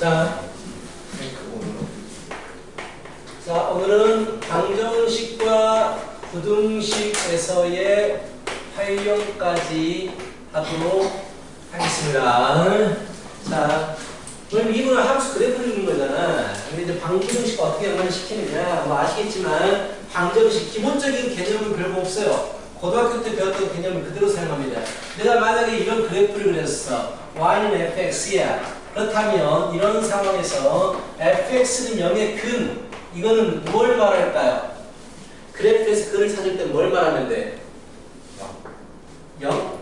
자, 오늘은 방정식과 부등식에서의 활용까지 하도록 하겠습니다. 자, 그럼 이분은 함수 그래프를 그리는 거잖아. 근데 이제 방정식과 어떻게 연관을 시키느냐, 뭐 아시겠지만 방정식 기본적인 개념은 별거 없어요. 고등학교 때 배웠던 개념을 그대로 사용합니다. 내가 만약에 이런 그래프를 그렸어. y는 fx야. 그렇다면 이런 상황에서 fx는 0의 근, 이거는 뭘 말할까요? 그래프에서 근을 찾을 때 뭘 말하면 돼? 0?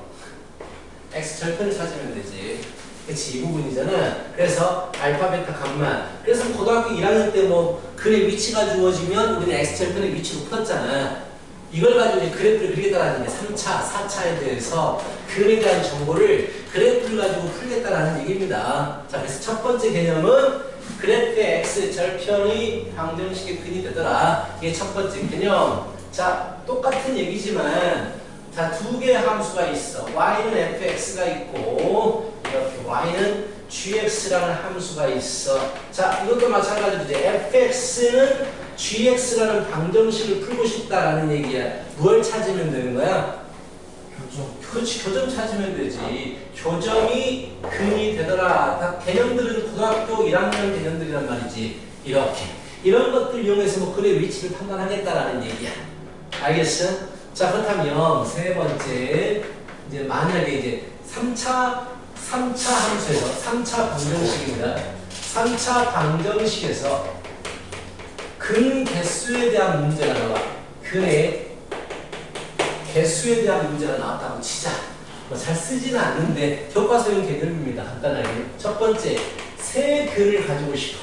x 절편을 찾으면 되지. 그치, 이 부분이잖아. 그래서 알파, 베타, 감마. 그래서 고등학교 1학년 때 뭐 근의 위치가 주어지면 우리는 x 절편의 위치로 풀었잖아. 이걸 가지고 이제 그래프를 그리겠다라는 게 3차, 4차에 대해서 근에 대한 정보를 그래프를 가지고 풀겠다라는 얘기입니다. 자, 그래서 첫 번째 개념은 그래프의 x 절편이 방정식의 근이 되더라. 이게 첫 번째 개념. 자, 똑같은 얘기지만 자, 두 개의 함수가 있어. y는 fx가 있고 이렇게 y는 gx라는 함수가 있어. 자, 이것도 마찬가지로 이제 fx는 gx라는 방정식을 풀고 싶다라는 얘기야. 뭘 찾으면 되는 거야? 교점. 그렇지, 교점 찾으면 되지. 교점이 근이 되더라. 다 개념들은 고등학교 1학년 개념들이란 말이지. 이렇게. 이런 것들 이용해서 뭐 근의 위치를 판단하겠다라는 얘기야. 알겠어? 자, 그렇다면 세 번째. 이제 만약에 이제 3차 함수에서 3차 방정식입니다. 3차 방정식에서 근 개수에 대한 문제가 나와. 근의 개수에 대한 문제가 나왔다고 치자. 뭐 잘 쓰지는 않는데 교과서용 개념입니다. 간단하게. 첫 번째, 세 근을 가지고 싶어.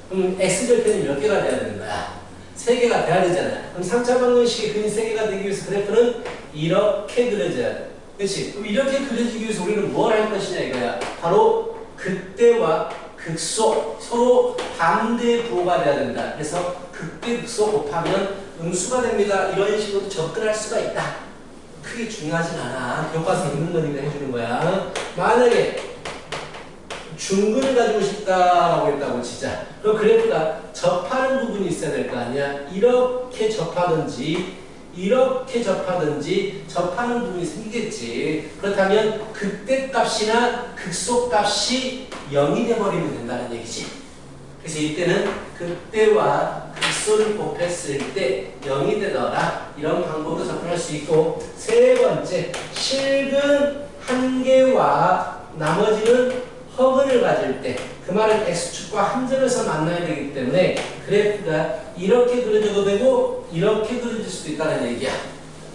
그럼 x절편이 몇 개가 돼야 되는 거야? 3개가 돼야 되잖아. 그럼 3차 방정식의 근이 3개가 되기 위해서 그래프는 이렇게 그려져야 돼. 그렇지? 그럼 이렇게 그려지기 위해서 우리는 뭘 할 것이냐 이거야. 바로 극대와 극소, 서로 반대 부호가 돼야 된다. 그래서 극대 극소 곱하면 음수가 됩니다. 이런 식으로 접근할 수가 있다. 크게 중요하진 않아. 교과서에 있는 거니까 해주는 거야. 만약에 중근을 가지고 싶다라고 했다고 치자. 그럼 그래프가 접하는 부분이 있어야 될 거 아니야. 이렇게 접하든지 이렇게 접하든지 접하는 부분이 생기겠지. 그렇다면 극대값이나 극소값이 0이 돼버리면 된다는 얘기지. 그래서 이때는 극대와 극소를 곱했을 때 0이 되더라. 이런 방법으로 접근할 수 있고, 세 번째, 실근 한 개와 나머지는 허근을 가질 때, 그 말은 x축과 함점에서 만나야 되기 때문에 그래프가 이렇게 그려져도 되고 이렇게 그려질 수도 있다는 얘기야.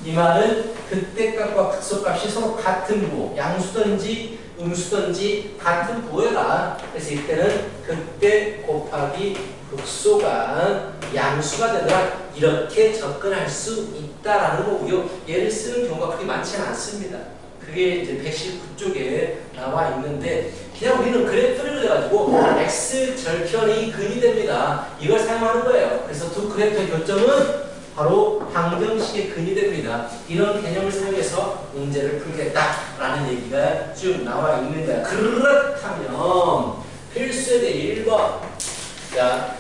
이 말은 극대값과 극소값이 서로 같은 부호, 양수든지 음수든지 같은 부호라. 그래서 이때는 극대 곱하기 극소가 양수가 되더라. 이렇게 접근할 수 있다라는 거고요. 얘를 쓰는 경우가 그렇게 많지는 않습니다. 그게 이제 119쪽에 나와 있는데, 그냥 우리는 그래프를 그려가지고 x 절편이 근이 됩니다. 이걸 사용하는 거예요. 그래서 두 그래프의 교점은 바로 방정식의 근이 됩니다. 이런 개념을 사용해서 문제를 풀겠다라는 얘기가 쭉 나와 있는 거야. 그렇다면 필수에 대해 1번. 자,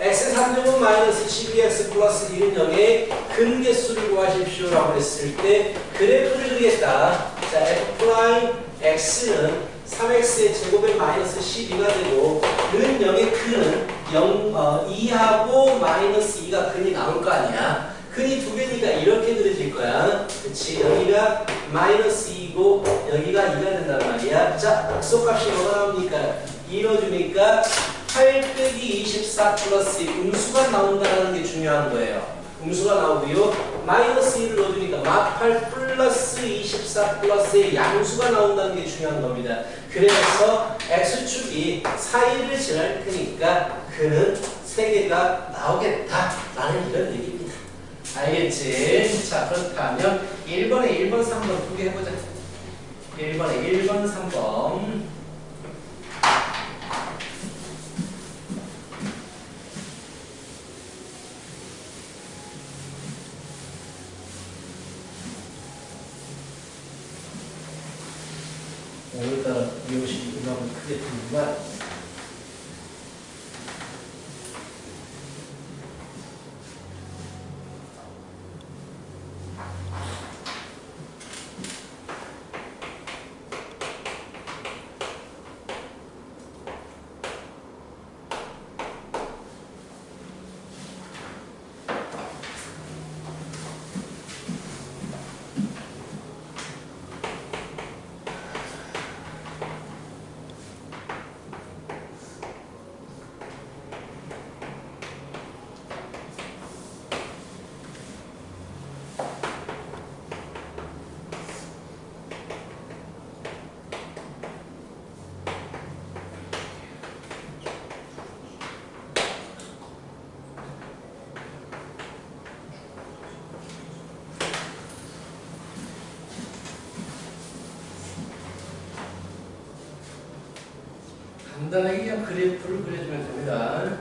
x 3제곱 마이너스 12x 플러스 1은 0의 근개수를 구하십시오 라고 했을 때 그래프를 그리겠다. 자, f 프라임 x는 3x의 제곱에 마이너스 12가 되고 은 0의 근은 2하고 마이너스 2가 근이 나올 거 아니야. 근이 두 개니까 이렇게 그려질 거야. 그치? 여기가 마이너스 2고 여기가 2가 된단 말이야. 자, 극소값이 뭐가 나옵니까? 2 넣어주니까 8 빼기 24 플러스 음수가 나온다는 게 중요한 거예요. 음수가 나오고요. 마이너스 1을 넣어주니까 마8 플러스 24 플러스의 양수가 나온다는 게 중요한 겁니다. 그래서 x축이 사이를 지날 테니까 그는 3개가 나오겠다라는 이런 얘기입니다. 알겠지? 자, 그렇다면 1번에 1번, 3번 두 개 해보자. 1번에 1번, 3번. 오늘따라 미용실 음악은 크게 듣는구만. 간단하게 그냥 그래프를 그려주면 됩니다.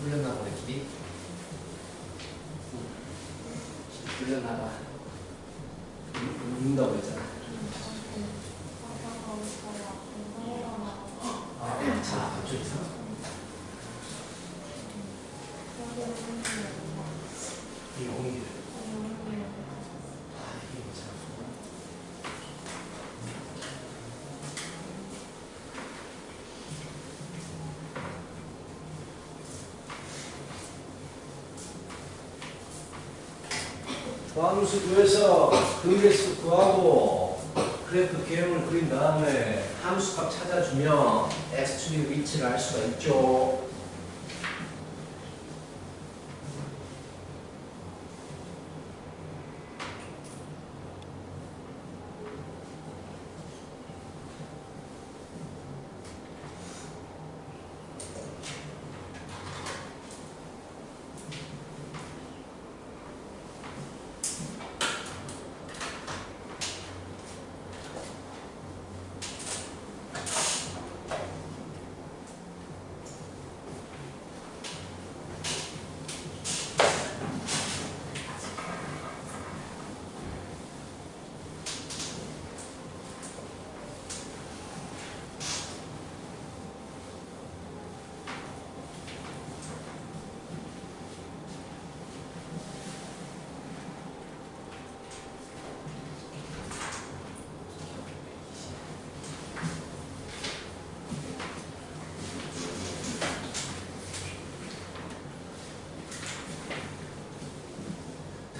뚫렸나 보네 길이. 뚫렸나 봐. 묻는다고 했잖아. 자, 앞쪽에서. 이 용기를. 이게 뭐지? 함수 구해서 근계수 구하고 그래프 개형을 그린 다음에 함수값 찾아주면 x축의 위치를 알 수가 있죠.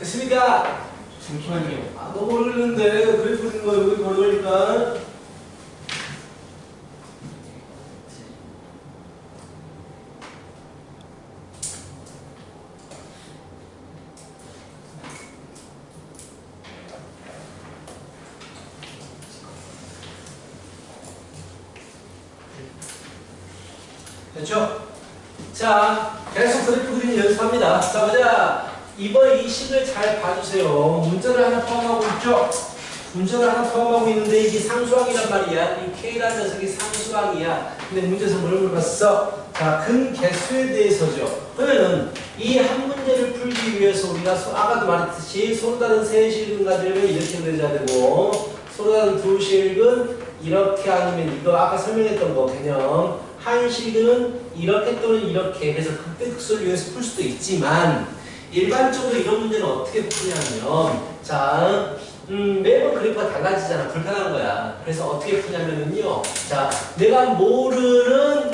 됐습니까? 잠시만요. 너무 오래 걸리는데 그래프 그리는 거 여기 오래 걸리니까. 됐죠? 자, 계속 그래프 그리는 연습합니다. 자, 보자. 이번 이 식을 잘 봐주세요. 문자를 하나 포함하고 있죠? 문자를 하나 포함하고 있는데 이게 상수항이란 말이야. 이 K라는 녀석이 상수항이야. 근데 문제에서 뭘 물어봤어? 자, 근개수에 대해서죠. 그러면은 이 한 문제를 풀기 위해서 우리가 아까도 말했듯이 서로 다른 세 실근 가지려면 이렇게 그려야 되고 서로 다른 두 실근 이렇게 아니면 이거 아까 설명했던 거 개념 한 실근은 이렇게 또는 이렇게 그래서 극대극소를 이용해서 풀 수도 있지만 일반적으로 이런 문제는 어떻게 푸냐면 자 매번 그래프가 달라지잖아. 불편한 거야. 그래서 어떻게 푸냐면은요. 자 내가 모르는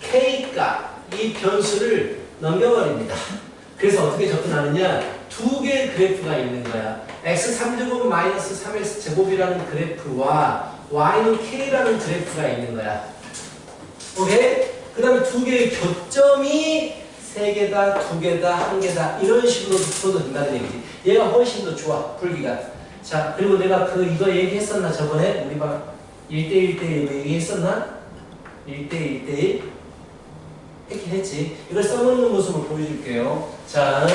K값 이 변수를 넘겨버립니다. 그래서 어떻게 접근하느냐 두 개의 그래프가 있는 거야. x3제곱 마이너스 3x제곱이라는 그래프와 y는 K라는 그래프가 있는 거야. 오케이? 그 다음에 두 개의 교점이 세 개다, 두 개다, 한 개다 이런 식으로 풀어도 된다는 얘기지. 얘가 훨씬 더 좋아 풀기가. 자 그리고 내가 이거 얘기했었나 저번에 우리 방 1대1대1 이거 얘기했었나? 1대1대1 했긴 했지. 이걸 써놓는 모습을 보여줄게요. 자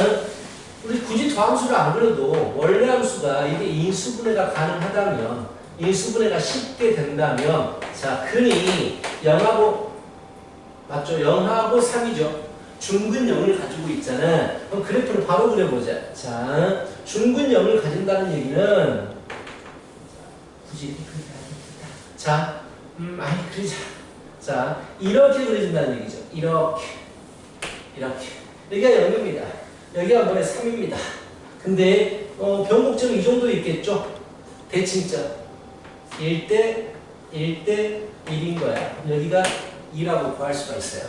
우리 굳이 더함수를 안 그려도 원래 함수가 이게 인수분해가 가능하다면 인수분해가 쉽게 된다면 자 근이 0하고 맞죠? 0하고 3이죠. 중근 0을 가지고 있잖아. 그럼 그래프를 바로 그려보자. 자, 중근 0을 가진다는 얘기는 굳이 이렇게 그리자. 자, 아니 그리자. 자, 이렇게 그려진다는 얘기죠. 이렇게. 여기가 0입니다. 여기가 뭐에 3입니다. 근데 변곡점이 이 정도 있겠죠? 대칭점. 1대 1대 1인 거야. 여기가 2라고 구할 수가 있어요.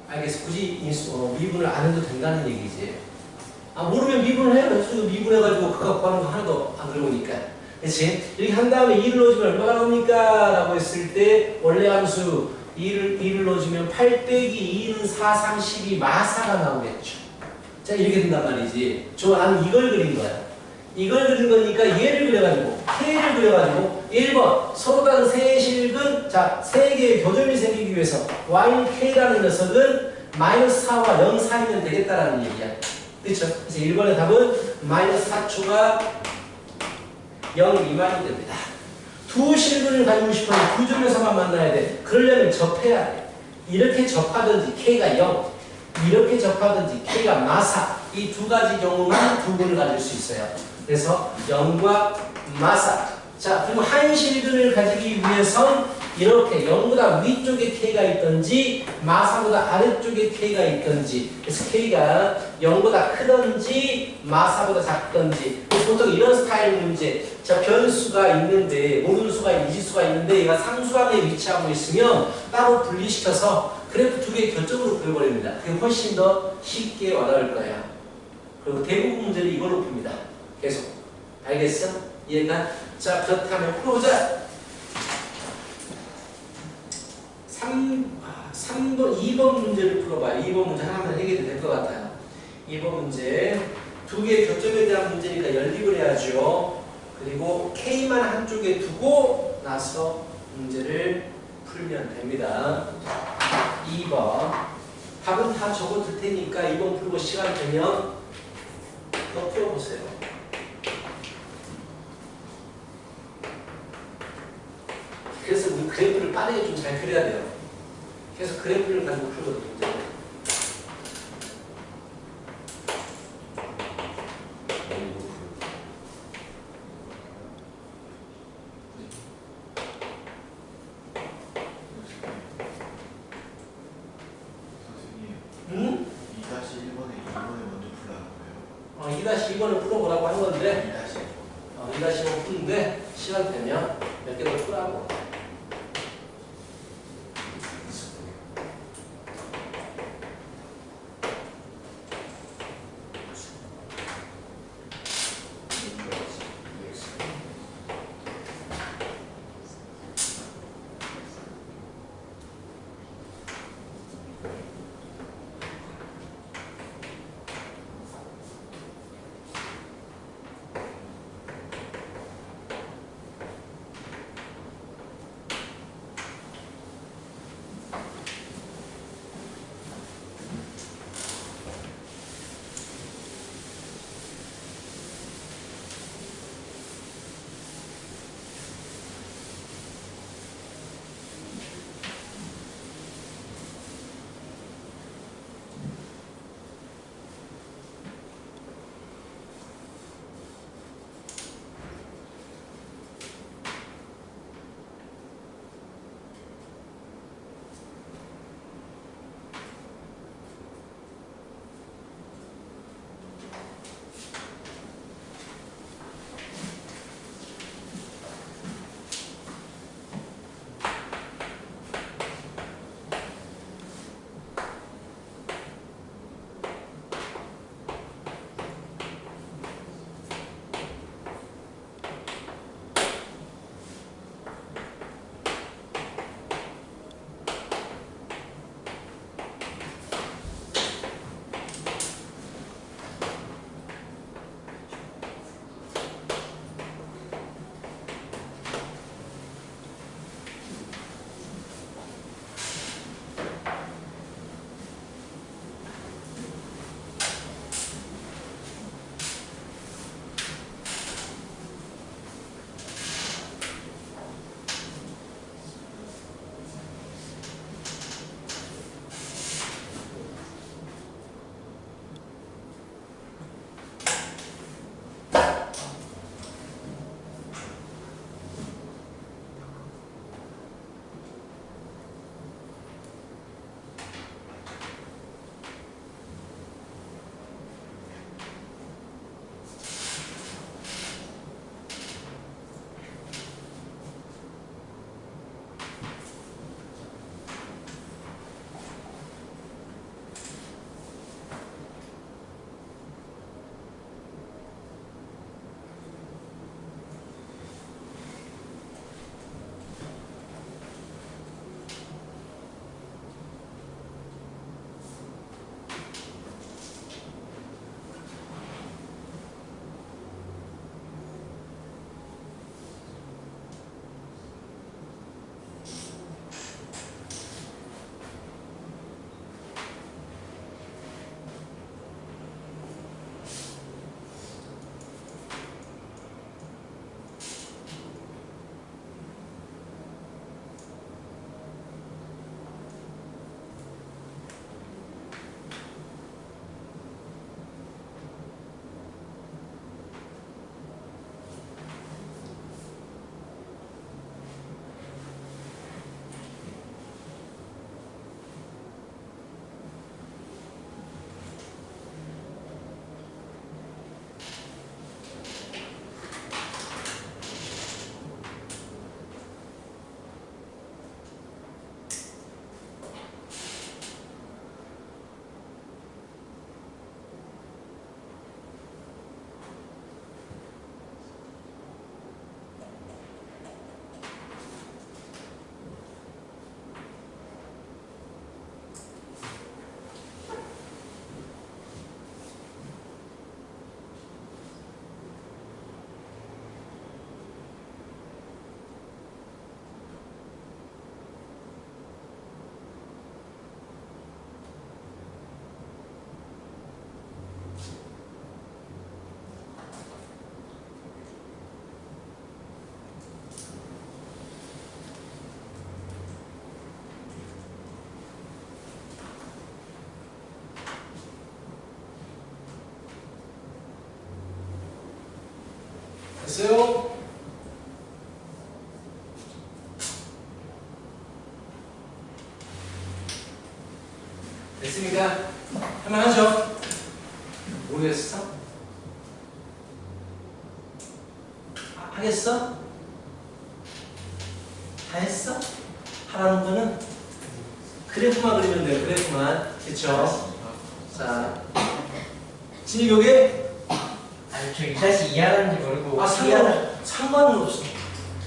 알겠어. 굳이 미분을 안 해도 된다는 얘기지. 아, 모르면 미분을 해. 그래서 미분해가지고 그거 구하는 거 하나도 안 어려우니까. 그치? 이렇게 한 다음에 2를 넣어주면 얼마가 나옵니까? 라고 했을 때 원래 함수 2를 넣어주면 8 빼기 2는 4, 3, 12 마사가 나오겠죠. 자, 이렇게 된단 말이지. 나는 이걸 그린 거야. 이걸 그린 거니까 얘를 그려가지고 K를 그려가지고 1번 서로 다른 세실근 자, 세 개의 교점이 생기기 위해서 YK라는 녀석은 마이너스 4와 0 사이면 되겠다라는 얘기야. 그쵸? 그래서 1번의 답은 마이너스 4초가 0 미만이 됩니다. 두 실근을 가지고 싶으면 두 점에서만 만나야 돼. 그러려면 접해야 돼. 이렇게 접하든지 K가 0, 이렇게 접하든지 K가 마사, 이 두 가지 경우만 두 분을 가질 수 있어요. 그래서 0과 마사. 자, 그리고 한 실근을 가지기 위해선 이렇게 0보다 위쪽에 K가 있든지 마사보다 아래쪽에 K가 있든지, 그래서 K가 0보다 크든지 마사보다 작든지. 보통 이런 스타일 문제, 자, 변수가 있는데 모르는 수가 미지수가 있는데 얘가 상수항에 위치하고 있으면 따로 분리시켜서 그래프 두 개 결정으로 그려버립니다. 그게 훨씬 더 쉽게 와닿을 거예요. 그리고 대부분 문제를 이걸로 풉니다. 계속. 알겠어? 이해가? 자, 그렇다면 풀어보자. 2번 문제를 풀어봐. 2번 문제 하나만 해결이 될 것 같아요. 2번 문제. 두 개의 교점에 대한 문제니까 연립을 해야죠. 그리고 K만 한쪽에 두고 나서 문제를 풀면 됩니다. 2번. 답은 다 적어둘 테니까 2번 풀고 시간 되면 더 풀어보세요. 그래서 우리 그래프를 빠르게 좀 잘 그려야 돼요. 그래서 그래프를 가지고 풀거든요. 응? 2-1번에 2번에 먼저 풀라고요. 2-2번을 풀어보라고 한 건데 2-1번. 2-1번 푸는데 시간 되면 몇 개 더 풀라고. 됐어요? 됐습니까? 할만하죠? 모르겠어? 하겠어? 다 했어? 하라는 거는 그래프만 그리면 돼요. 그래프만. 그쵸? 자, 진이 여기? 아니 저 이 다시 이해하는지 모르고 상관은 없어.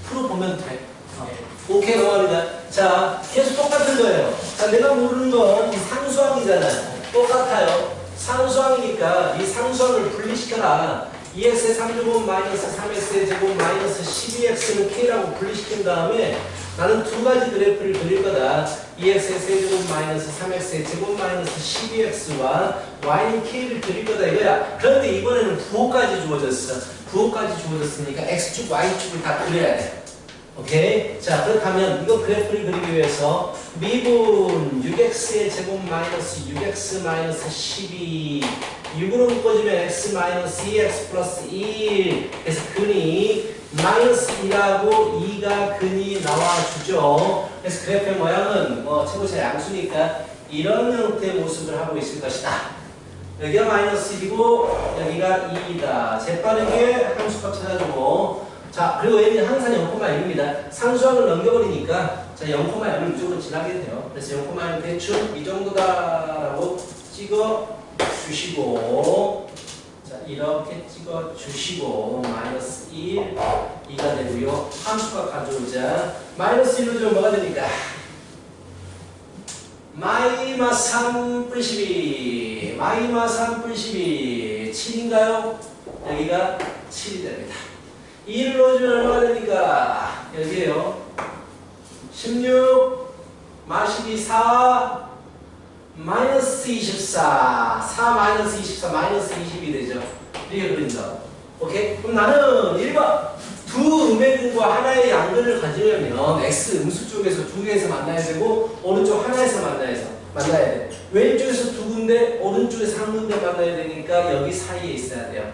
풀어보면 돼. 네. 오케이, 넘어갑니다. 자, 계속 똑같은 거예요. 자, 내가 모르는 건 이 상수항이잖아요. 똑같아요. 상수항이니까 이 상수항을 분리시켜라. 2x의 3제곱 마이너스 3x의 제곱 마이너스 12x는 k라고 분리시킨 다음에 나는 두 가지 그래프를 그릴 거다. 2x의 세제곱 마이너스 3x의 제곱 마이너스 12x와 y는 k를 그릴 거다 이거야. 그런데 이번에는 부호까지 주어졌어. 부호까지 주어졌으니까 x축, y축을 다 그려야 돼. 오케이? 자, 그렇다면 이거 그래프를 그리기 위해서 미분 6x의 제곱 마이너스 6x 마이너스 12 6으로 묶어주면 x 마이너스 2x 플러스 1 그래서 근이 마이너스 2하고 2가 근이 나와주죠. 그래서 그래프의 모양은 최고차 양수니까 이런 형태의 모습을 하고 있을 것이다. 여기가 마이너스 1이고 여기가 2이다. 재빠르게 함수값 찾아주고 자, 그리고 얘는 항상 0,1입니다. 상수항을 넘겨버리니까 자 0,1을 무조건 지나게 돼요. 그래서 0,1은 대충 이 정도다라고 찍어 주시고 자 이렇게 찍어 주시고 마이너스 1, 2가 되고요. 함수값 가져오자. 마이너스 1로 주면 뭐가 됩니까? 마이너스 3 플 12 마이너스 3 플 12 7인가요? 여기가 7이 됩니다. 2를 넣어주면 얼마가 됩니까? 여기에요. 16 마이너스 4 마이너스 24 4 마이너스 24 마이너스 20이 되죠. 이렇게 그린다. 오케이? 그럼 나는 1번 두 음의근과 하나의 양근을 가지려면 x 음수 쪽에서 두 개에서 만나야 되고 오른쪽 하나에서 만나야 돼. 왼쪽에서 두 군데 오른쪽에서 한 군데 만나야 되니까 여기 사이에 있어야 돼요.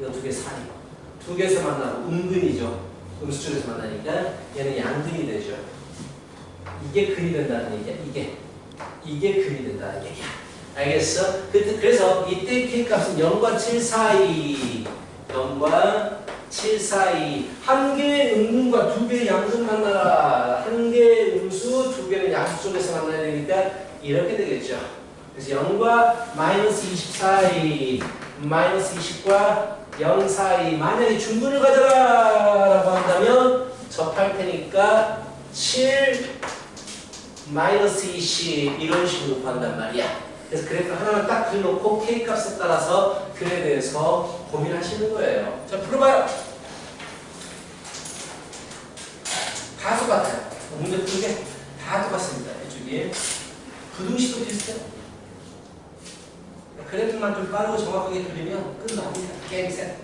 이거 두 개 사이. 두 개에서 만나고 음근이죠. 음수 쪽에서 만나니까 얘는 양근이 되죠. 이게 근이 된다는 얘기야. 이게 근이 된다는 얘기야. 알겠어? 그래서 이때 k값은 0과 7 사이 0과 7 사이 한 개의 음근과 두 개의 양근 만나라. 한 개의 음수, 두 개는 양수 쪽에서 만나야 되니까 이렇게 되겠죠. 그래서 0과 마이너스 20 사이 마이너스 20과 0 사이 만약에 중근을 가져라 라고 한다면 접할 테니까 7 마이너스 20 이런 식으로 구한단 말이야. 그래서 그래프 하나만 딱 그려놓고 k값에 따라서 글에 대해서 고민하시는 거예요. 자, 풀어봐요. 다 똑같아요. 문제 푸는 게 다 똑같습니다. 이쪽이 부등식도 비슷해요. 그래프만 좀 빠르고 정확하게 그리면 끝납니다. 게임 셋.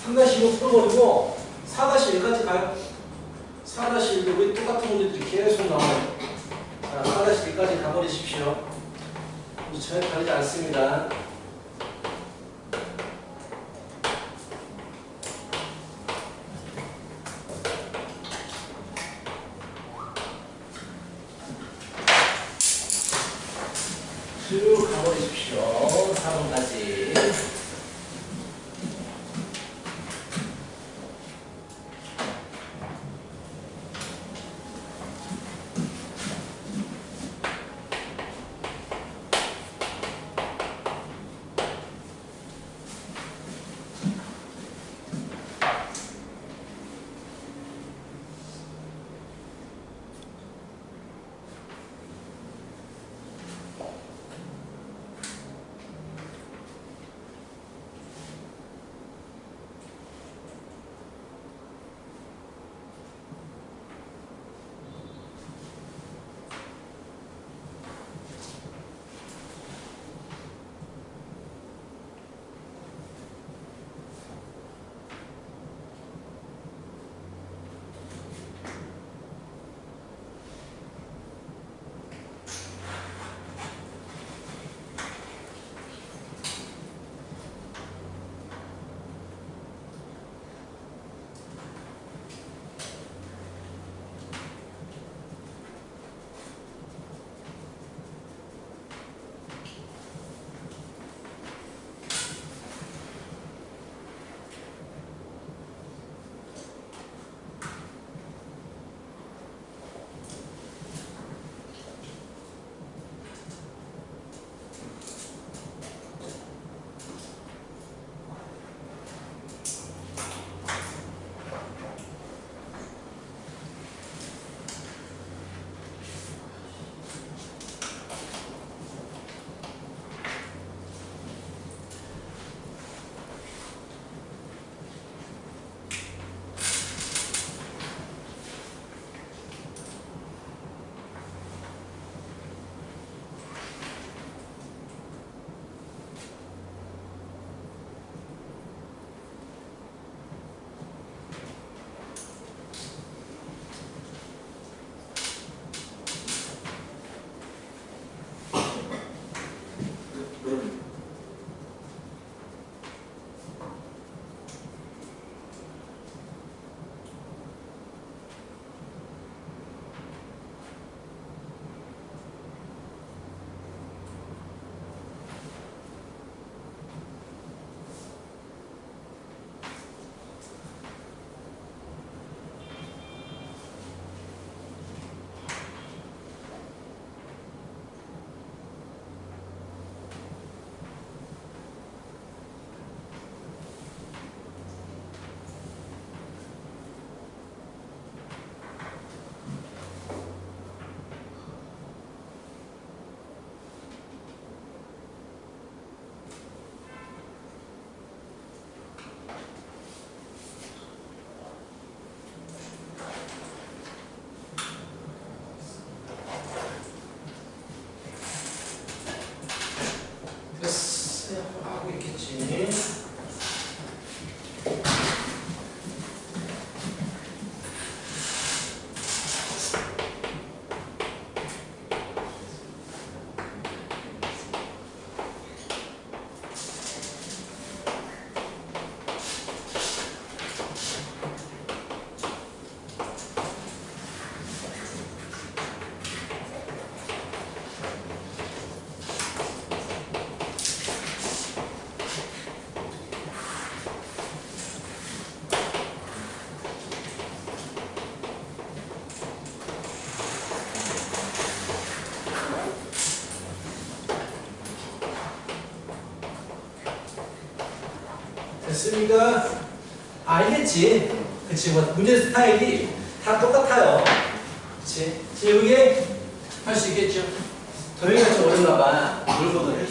(3-6) 풀어버리고 4-1까지 가요. 4-1도 왜 똑같은 문제들이 계속 나와요. 자, 4-1까지 가버리십시오. 전혀 다르지 않습니다. 쭉 가버리십시오. 4번까지. 하고 있겠지. 됐습니까? 알겠지? 그치? 뭐 문제 스타일이 다 똑같아요. 그치? 지금 이게 할 수 있겠죠? 도영이가 좀 어렵나 봐. 뭘 보더니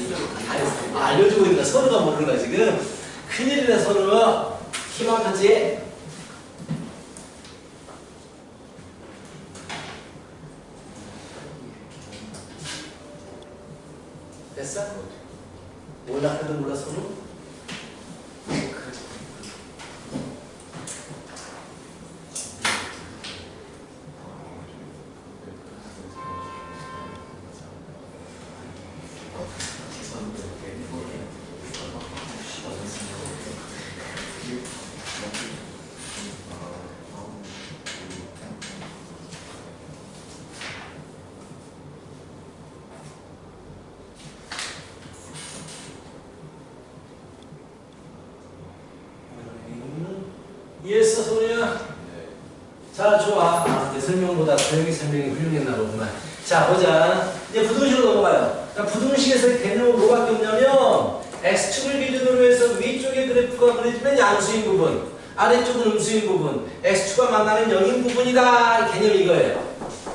알려주고 있는 거야. 서로가 모르는 거야 지금. 큰일이다 서로. 힘한 편지. 됐어? 몰라 그래도 몰라 서로? 자, 좋아. 내 설명보다 소영이 설명이 훌륭했나 보구만. 자, 보자. 이제 부등식으로 넘어가요. 자, 부등식에서의 개념은 뭐밖에 없냐면 x축을 기준으로 해서 위쪽의 그래프가 그려지면 양수인 부분, 아래쪽은 음수인 부분, x축과 만나는 0인 부분이다. 개념이 이거예요.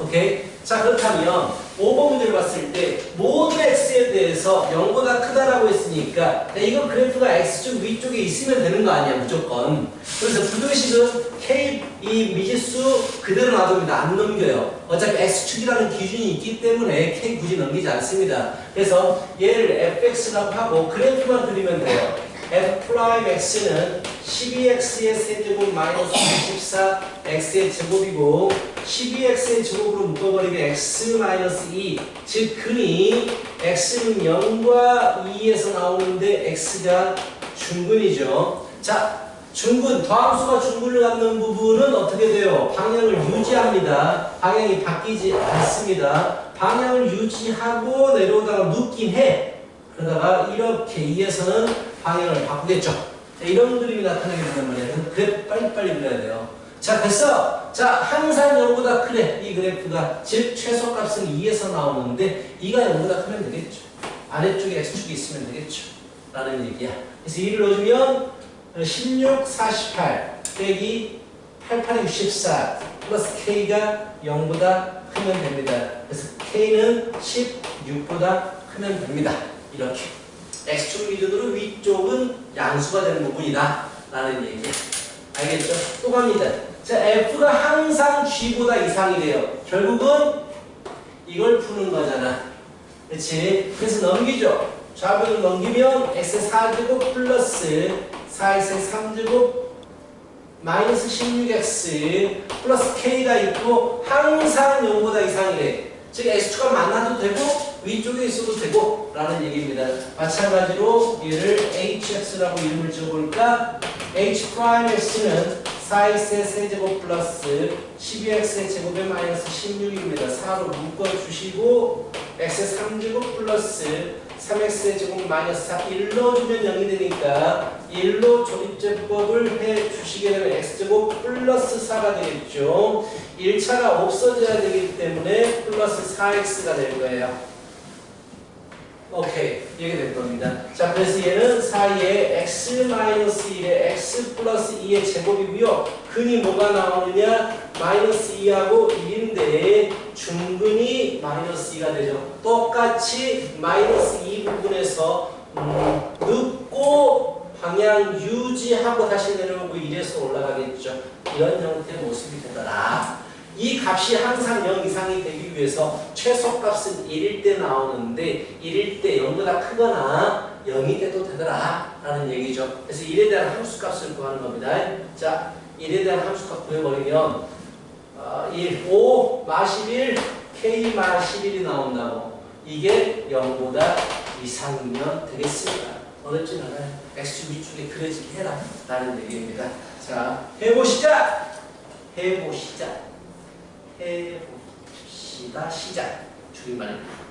오케이? 자, 그렇다면 5번 문제를 봤을 때 모든 x에 대해서 0보다 크다라고 했으니까 이거 그래프가 x축 위쪽에 있으면 되는 거 아니야, 무조건. 그래서 부등식은 k 이 미지수 그대로 놔둡니다. 안 넘겨요. 어차피 x축이라는 기준이 있기 때문에 k 굳이 넘기지 않습니다. 그래서 얘를 fx라고 하고 그래프만 그리면 돼요. f'x는 12x의 세제곱 마이너스 24x의 제곱이고 12x의 제곱으로 묶어버리면 x 마이너스 2, 즉 근이 x는 0과 2에서 나오는데 x가 중근이죠. 자, 중근, 더함수가 중근을 갖는 부분은 어떻게 돼요? 방향을 유지합니다. 방향이 바뀌지 않습니다. 방향을 유지하고 내려오다가 눕긴 해. 그러다가 이렇게 2에서는 방향을 바꾸겠죠. 자, 이런 그림이 나타나게 된단 말이에요. 그래프 빨리빨리 그려야 돼요. 자, 됐어. 자, 항상 0보다 크래. 이 그래프가. 즉, 최소값은 2에서 나오는데 2가 0보다 크면 되겠죠. 아래쪽에 x축이 있으면 되겠죠. 라는 얘기야. 그래서 2를 넣어주면 16, 48 빼기 88, 64 플러스 k가 0보다 크면 됩니다. 그래서 k는 16보다 크면 됩니다. 이렇게. x축 기준으로 위쪽은 양수가 되는 부분이다. 라는 얘기야. 알겠죠? 또 갑니다. 자, f가 항상 g보다 이상이래요. 결국은 이걸 푸는 거잖아. 그렇지? 그래서 넘기죠. 좌변을 넘기면 x의 4제곱 플러스 4x의 3제곱 마이너스 16x 플러스 k가 있고 항상 0보다 이상이래. 즉 x축과 만나도 되고 위쪽에 있어도 되고 라는 얘기입니다. 마찬가지로 얘를 hx라고 이름을 지어볼까? h'x는 4x의 세제곱 플러스 12x의 제곱에 마이너스 16입니다. 4로 묶어주시고 x의 3제곱 플러스 3x의 제곱 마이너스 4 1로 주면 0이 되니까 1로 조립제법을 해주시게 되면 x제곱 플러스 4가 되겠죠. 1차가 없어져야 되기 때문에 플러스 4x가 될 거예요. 오케이, 이게 될 겁니다. 자, 그래서 얘는 사이에 x-1에 x 플러스 2의 제곱이고요. 근이 뭐가 나오느냐? 마이너스 2하고 1인데 중근이 마이너스 2가 되죠. 똑같이 마이너스 2 부분에서 눕고 방향 유지하고 다시 내려오고 1에서 올라가겠죠. 이런 형태의 모습이 되더라. 이 값이 항상 0 이상이 되기 위해서 최소값은 1일 때 나오는데 1일 때 0보다 크거나 0이 돼도 되더라 라는 얘기죠. 그래서 1에 대한 함수값을 구하는 겁니다. 자, 1에 대한 함수값 구해버리면 1, 5 마 11, k 마 11이 나온다고. 이게 0보다 이상이면 되겠습니다. 어렵진 않아요. x축 위쪽에 그려지게 해라 라는 얘기입니다. 자, 해보시자. 해봅시다. 시작. 줄임말입니다.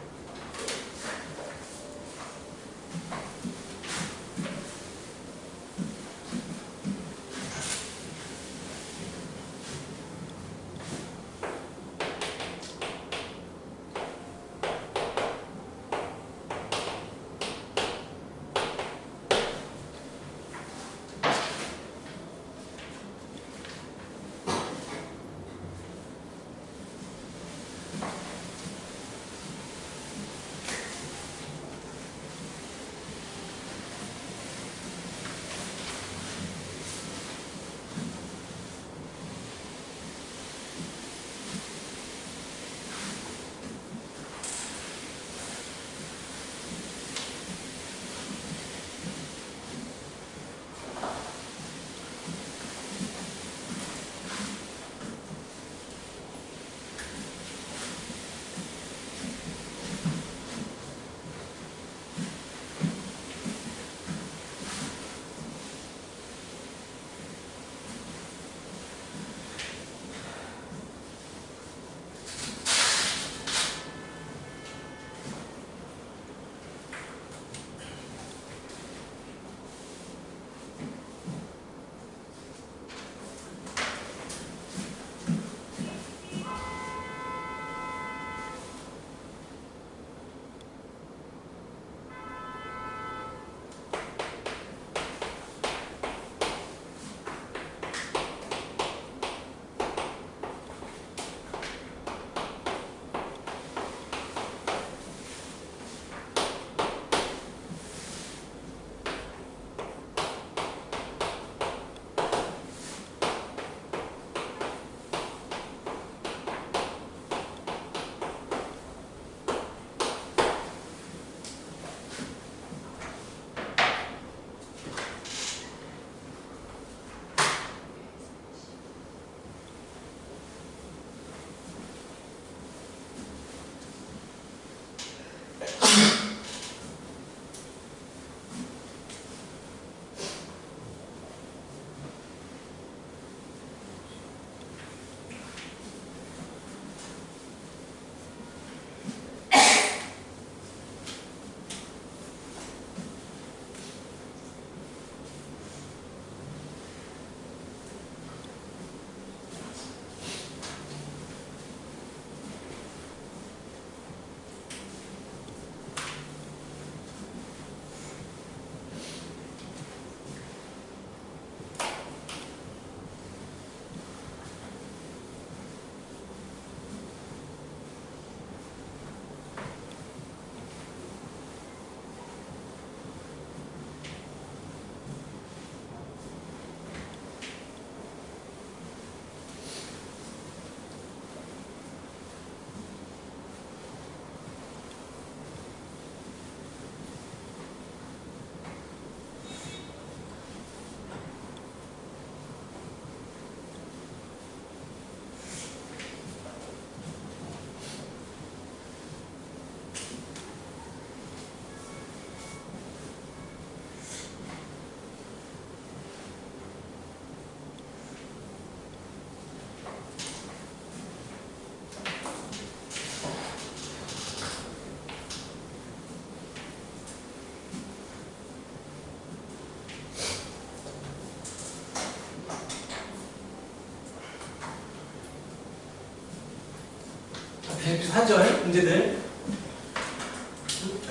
비슷하죠? 문제들?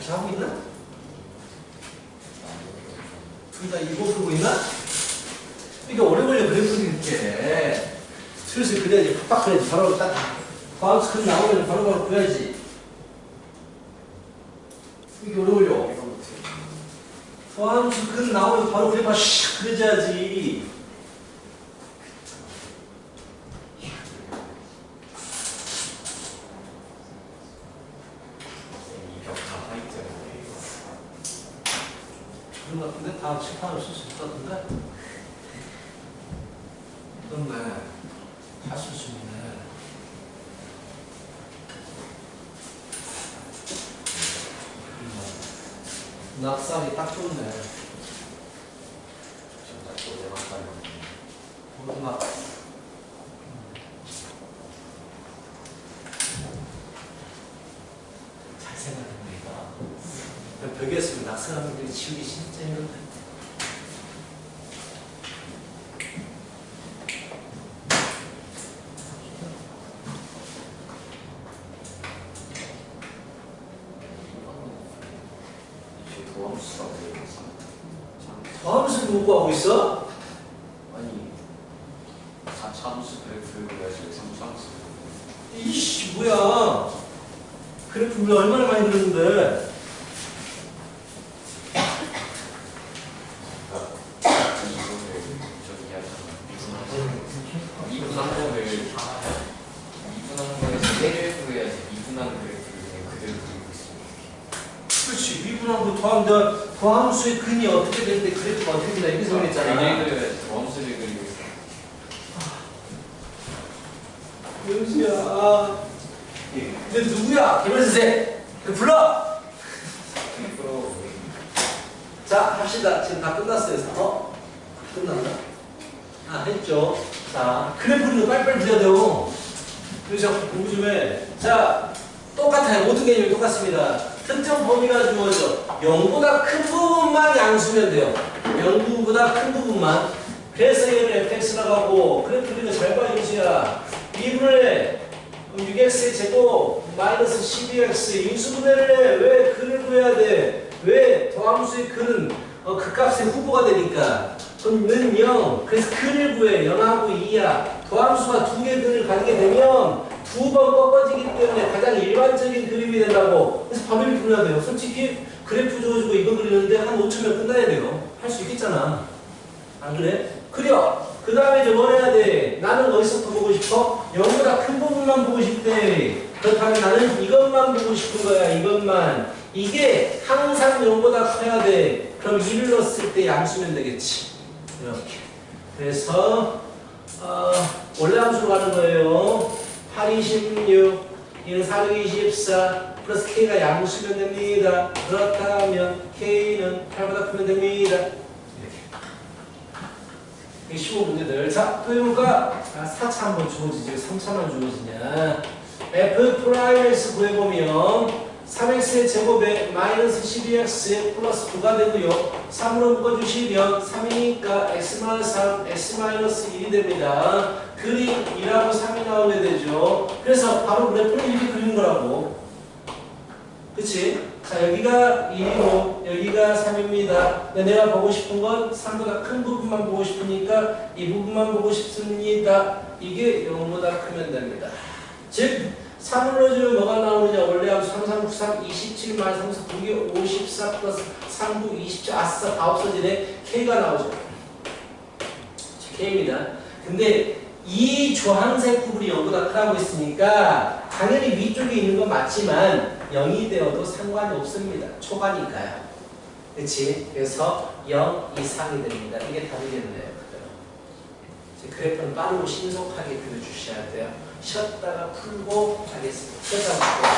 잘 하고 있나? 둘 다 이거 풀고 있나? 이게 오래 걸려 그래프를 이렇게 슬슬 그려야지. 팍팍 그려야지. 바로 딱 바운스 큰 나오면 바로바로 그려야지. 이게 오래 걸려. 바운스 큰 나오면 바로 그래프 샥 그려야지. 그런 것 같은데? 다 칠판을 쓸 수 있을 것 같은데? 그렇네. 다 쓸 수 있네. 낙살이 딱 좋네. 오르막. 잘 생각해보니까. 벽에 쓰면 낙살하는 게 지우기 진짜 힘든데. 더함수 누구 하고 있어? 아니 4차함수 그래프를 해야지 3차함수 이씨 뭐야? 그래프 우리 얼마나 많이 들었는데? 이분한 거에서 내려고 해야지 이분한 그래프를 그냥 그대로 그리고 있습니다. 그렇지. 미분하고 더함수의 근이 어떻게 되는데 그래프가 어떻게 되나 이렇게 설명했잖아. 그래야지 더함수를 그리고 있어. 영수야. 근데 누구야? 김현 선생. 불러. 자 합시다. 지금 다 끝났어요. 끝났나? 했죠. 자 그래프를 빨리빨리 그려야 돼요. 그래서 공부 좀 해. 자 똑같아요. 모든 개념이 똑같습니다. 특정 범위가 주어져 0보다 큰 부분만 양수면 돼요. 0보다 큰 부분만. 그래서 얘를 fx라고 하고 그래프 그리는 잘 봐 영수야. 2분을 해. 6x의 제곱 마이너스 12x 인수분해를 해. 왜 근을 구해야 돼? 왜? 더함수의 근은 극값의 후보가 되니까. 그럼 는 0. 그래서 근을 구해. 0하고 2야. 더함수가 두 개 근을 가지게 되면 두 번 꺾어지기 때문에 가장 일반적인 그림이 된다고. 그래서 범위를 풀어야 돼요. 솔직히 그래프 줘가지고 이거 그리는데 한 5초면 끝나야 돼요. 할 수 있겠잖아. 안 그래? 그려. 그 다음에 이제 뭘 해야 돼? 나는 어디서부터 보고 싶어? 0보다 큰 부분만 보고 싶대. 그렇다면 나는 이것만 보고 싶은 거야. 이것만. 이게 항상 0보다 커야 돼. 그럼 2를 넣었을 때 양수면 되겠지. 이렇게. 그래서 원래 함수로 가는 거예요. 8, 26, 1, 4, 6, 24 플러스 K가 양수면 됩니다. 그렇다면 K는 8보다 크면 됩니다. 이게 15문제들. 자, 또 해볼까? 4차 한번 주어지지. 3차만 주어지냐. F'X 구해보면 3x의 제곱에 마이너스 12x 플러스 9가 되고요. 3으로 묶어주시면 3이니까 x-3, x-1이 됩니다. 근이 2라고 3이 나오게 되죠. 그래서 바로 그래프를 이렇게 그리는 거라고. 그치? 자, 여기가 2고 여기가 3입니다. 내가 보고 싶은 건 3보다 큰 부분만 보고 싶으니까 이 부분만 보고 싶습니다. 이게 0보다 크면 됩니다. 즉 3을 넣어주면 뭐가 나오느냐? 원래 함수 3, 3, 9, 3, 27, 마이너스 3, 4, 9, 54 플러스 3, 9, 27, 아싸 다 없어지네. K가 나오죠. K입니다. 근데 이 주황색 부분이 0보다 크다고 했으니까 당연히 위쪽에 있는 건 맞지만 0이 되어도 상관이 없습니다. 초과니까요. 그치? 그래서 0 이상이 됩니다. 이게 답이겠네요. 그래프는 빠르고 신속하게 그려주셔야 돼요. 쉬었다가 풀고 하겠습니다. 쉬었다가 풀고.